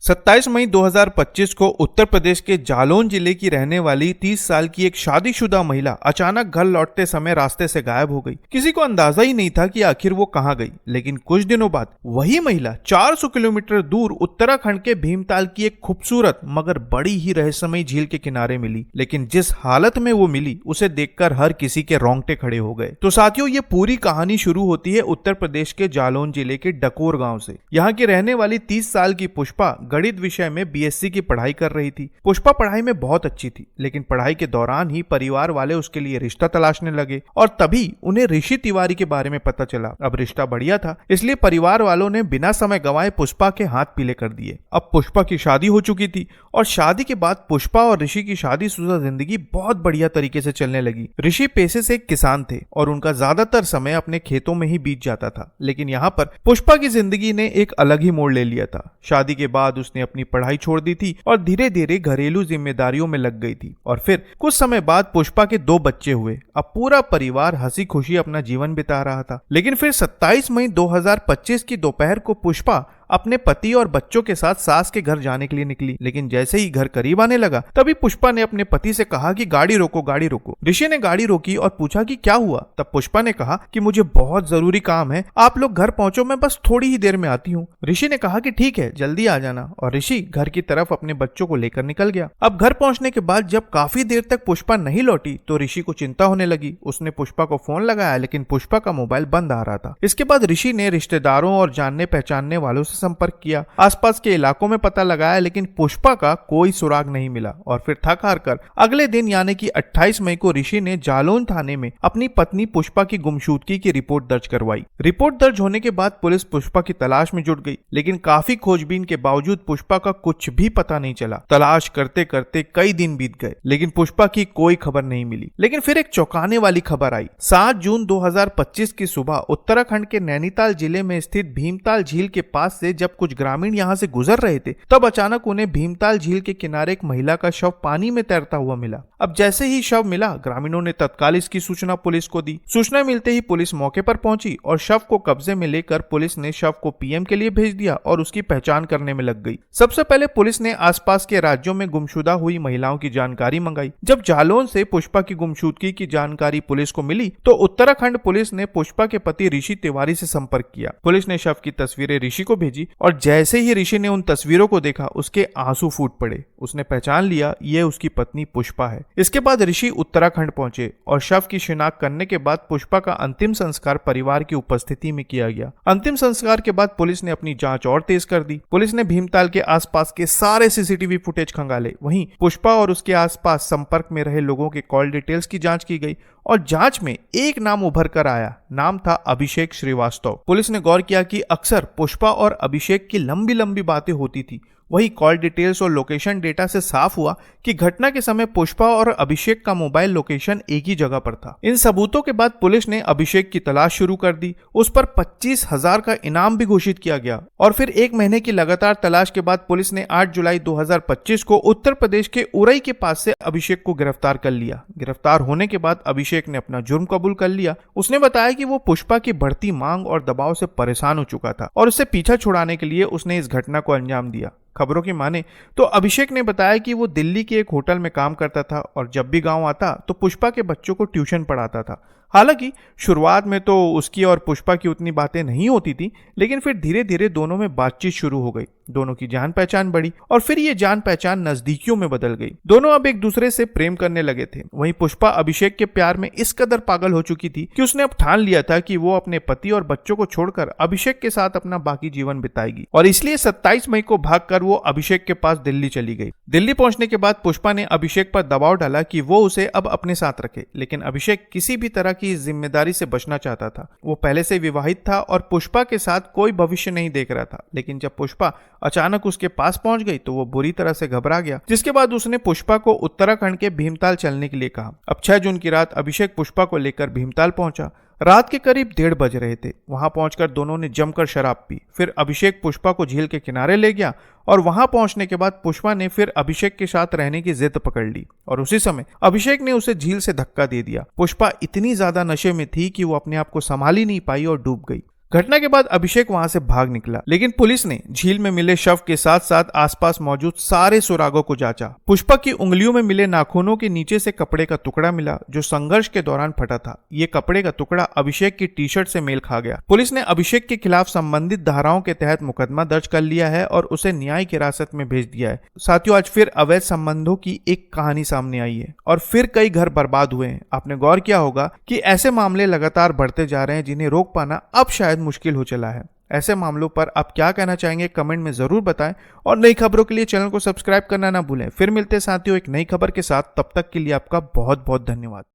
27 मई 2025 को उत्तर प्रदेश के जालौन जिले की रहने वाली 30 साल की एक शादीशुदा महिला अचानक घर लौटते समय रास्ते से गायब हो गई। किसी को अंदाजा ही नहीं था कि आखिर वो कहां गई। लेकिन कुछ दिनों बाद वही महिला 400 किलोमीटर दूर उत्तराखंड के भीमताल की एक खूबसूरत मगर बड़ी ही रहस्यमयी झील के किनारे मिली। लेकिन जिस हालत में वो मिली उसे देखकर हर किसी के रोंगटे खड़े हो गए। तो साथियों, ये पूरी कहानी शुरू होती है उत्तर प्रदेश के जालौन जिले के डकोर गाँव से। यहाँ की रहने वाली 30 साल की पुष्पा गणित विषय में बीएससी की पढ़ाई कर रही थी। पुष्पा पढ़ाई में बहुत अच्छी थी, लेकिन पढ़ाई के दौरान ही परिवार वाले उसके लिए रिश्ता तलाशने लगे और तभी उन्हें ऋषि तिवारी के बारे में पता चला। अब रिश्ता बढ़िया था, इसलिए परिवार वालों ने बिना समय गंवाए पुष्पा के हाथ पीले कर दिए। अब पुष्पा की शादी हो चुकी थी और शादी के बाद पुष्पा और ऋषि की शादीशुदा जिंदगी बहुत बढ़िया तरीके से चलने लगी। ऋषि पेशे से एक किसान थे और उनका ज्यादातर समय अपने खेतों में ही बीत जाता था। लेकिन यहाँ पर पुष्पा की जिंदगी ने एक अलग ही मोड़ ले लिया था। शादी के बाद उसने अपनी पढ़ाई छोड़ दी थी और धीरे धीरे घरेलू जिम्मेदारियों में लग गई थी। और फिर कुछ समय बाद पुष्पा के 2 बच्चे हुए। अब पूरा परिवार हंसी खुशी अपना जीवन बिता रहा था। लेकिन फिर 27 मई 2025 की दोपहर को पुष्पा अपने पति और बच्चों के साथ सास के घर जाने के लिए निकली। लेकिन जैसे ही घर करीब आने लगा तभी पुष्पा ने अपने पति से कहा कि गाड़ी रोको, गाड़ी रोको। ऋषि ने गाड़ी रोकी और पूछा कि क्या हुआ। तब पुष्पा ने कहा कि मुझे बहुत जरूरी काम है, आप लोग घर पहुंचो, मैं बस थोड़ी ही देर में आती हूँ। ऋषि ने कहा कि ठीक है, जल्दी आ जाना। और ऋषि घर की तरफ अपने बच्चों को लेकर निकल गया। अब घर पहुंचने के बाद जब काफी देर तक पुष्पा नहीं लौटी तो ऋषि को चिंता होने लगी। उसने पुष्पा को फोन लगाया, लेकिन पुष्पा का मोबाइल बंद आ रहा था। इसके बाद ऋषि ने रिश्तेदारों और जानने पहचानने वालों से संपर्क किया, आसपास के इलाकों में पता लगाया, लेकिन पुष्पा का कोई सुराग नहीं मिला। और फिर थक हार कर अगले दिन यानी कि 28 मई को ऋषि ने जालौन थाने में अपनी पत्नी पुष्पा की गुमशुदगी की रिपोर्ट दर्ज करवाई। रिपोर्ट दर्ज होने के बाद पुलिस पुष्पा की तलाश में जुट गई, लेकिन काफी खोजबीन के बावजूद पुष्पा का कुछ भी पता नहीं चला। तलाश करते करते कई दिन बीत गए, लेकिन पुष्पा की कोई खबर नहीं मिली। लेकिन फिर एक चौंकाने वाली खबर आई। 7 जून 2025 की सुबह उत्तराखंड के नैनीताल जिले में स्थित भीमताल झील के पास से जब कुछ ग्रामीण यहां से गुजर रहे थे, तब अचानक उन्हें भीमताल झील के किनारे एक महिला का शव पानी में तैरता हुआ मिला। अब जैसे ही शव मिला, ग्रामीणों ने तत्काल इसकी सूचना पुलिस को दी। सूचना मिलते ही पुलिस मौके पर पहुंची और शव को कब्जे में लेकर पुलिस ने शव को पीएम के लिए भेज दिया और उसकी पहचान करने में लग गई। सबसे पहले पुलिस ने आसपास के राज्यों में गुमशुदा हुई महिलाओं की जानकारी मंगाई। जब जालौन से पुष्पा की गुमशुदगी की जानकारी पुलिस को मिली तो उत्तराखंड पुलिस ने पुष्पा के पति ऋषि तिवारी से संपर्क किया। पुलिस ने शव की तस्वीरें ऋषि को भेजी और जैसे ही ऋषि ने उन तस्वीरों को देखा, उसके आंसू फूट पड़े। उसने पहचान लिया ये उसकी पत्नी पुष्पा है। इसके बाद ऋषि उत्तराखंड पहुंचे और शव की शिनाख्त करने के बाद पुष्पा का अंतिम संस्कार परिवार की उपस्थिति में किया गया। अंतिम संस्कार के बाद पुलिस ने अपनी जांच और तेज कर दी। पुलिस ने भीमताल के आसपास के सारे सीसीटीवी फुटेज खंगाले। वहीं पुष्पा और उसके आसपास संपर्क में रहे लोगों के कॉल डिटेल्स की जांच की गई और जांच में एक नाम उभर कर आया। नाम था अभिषेक श्रीवास्तव। पुलिस ने गौर किया कि अक्सर पुष्पा और अभिषेक की लंबी लंबी बातें होती थी। वही कॉल डिटेल्स और लोकेशन डेटा से साफ हुआ कि घटना के समय पुष्पा और अभिषेक का मोबाइल लोकेशन एक ही जगह पर था। इन सबूतों के बाद पुलिस ने अभिषेक की तलाश शुरू कर दी। उस पर 25,000 का इनाम भी घोषित किया गया और फिर 1 महीने की लगातार तलाश के बाद पुलिस ने 8 जुलाई 2025 को उत्तर प्रदेश के उरई के पास से अभिषेक को गिरफ्तार कर लिया। गिरफ्तार होने के बाद अभिषेक ने अपना जुर्म कबूल कर लिया। उसने बताया कि वो पुष्पा की बढ़ती मांग और दबाव से परेशान हो चुका था और उससे पीछा छुड़ाने के लिए उसने इस घटना को अंजाम दिया। खबरों की माने तो अभिषेक ने बताया कि वो दिल्ली के एक होटल में काम करता था और जब भी गांव आता तो पुष्पा के बच्चों को ट्यूशन पढ़ाता था। हालांकि शुरुआत में तो उसकी और पुष्पा की उतनी बातें नहीं होती थी, लेकिन फिर धीरे धीरे दोनों में बातचीत शुरू हो गई। दोनों की जान पहचान बढ़ी और फिर ये जान पहचान नजदीकियों में बदल गई। दोनों अब एक दूसरे से प्रेम करने लगे थे। वहीं पुष्पा अभिषेक के प्यार में इस कदर पागल हो चुकी थी कि उसने अब ठान लिया था कि वो अपने पति और बच्चों को छोड़कर अभिषेक के साथ अपना बाकी जीवन बिताएगी और इसलिए 27 मई को भागकर वो अभिषेक के पास दिल्ली चली गई। दिल्ली पहुंचने के बाद पुष्पा ने अभिषेक पर दबाव डाला कि वो उसे अब अपने साथ रखे, लेकिन अभिषेक किसी भी तरह की जिम्मेदारी से बचना चाहता था। वो पहले से विवाहित था और पुष्पा के साथ कोई भविष्य नहीं देख रहा था। लेकिन जब पुष्पा अचानक उसके पास पहुंच गई तो वो बुरी तरह से घबरा गया, जिसके बाद उसने पुष्पा को उत्तराखंड के भीमताल चलने के लिए कहा। अब 6 जून की रात अभिषेक पुष्पा को लेकर भीमताल पहुंचा। रात के करीब 1:30 बज रहे थे। वहां पहुंचकर दोनों ने जमकर शराब पी। फिर अभिषेक पुष्पा को झील के किनारे ले गया और वहां पहुंचने के बाद पुष्पा ने फिर अभिषेक के साथ रहने की जिद पकड़ ली और उसी समय अभिषेक ने उसे झील से धक्का दे दिया। पुष्पा इतनी ज्यादा नशे में थी कि वो अपने आप को संभाल ही नहीं पाई और डूब गई। घटना के बाद अभिषेक वहां से भाग निकला, लेकिन पुलिस ने झील में मिले शव के साथ साथ आसपास मौजूद सारे सुरागों को जांचा। पुष्पा की उंगलियों में मिले नाखूनों के नीचे से कपड़े का टुकड़ा मिला जो संघर्ष के दौरान फटा था। ये कपड़े का टुकड़ा अभिषेक की टी शर्ट से मेल खा गया। पुलिस ने अभिषेक के खिलाफ संबंधित धाराओं के तहत मुकदमा दर्ज कर लिया है और उसे न्यायिक हिरासत में भेज दिया है। साथियों, आज फिर अवैध संबंधों की एक कहानी सामने आई है और फिर कई घर बर्बाद हुए हैं। आपने गौर किया होगा कि ऐसे मामले लगातार बढ़ते जा रहे हैं जिन्हें रोक पाना अब शायद मुश्किल हो चला है। ऐसे मामलों पर आप क्या कहना चाहेंगे कमेंट में जरूर बताएं और नई खबरों के लिए चैनल को सब्सक्राइब करना ना भूलें। फिर मिलते हैं साथियों एक नई खबर के साथ, तब तक के लिए आपका बहुत बहुत धन्यवाद।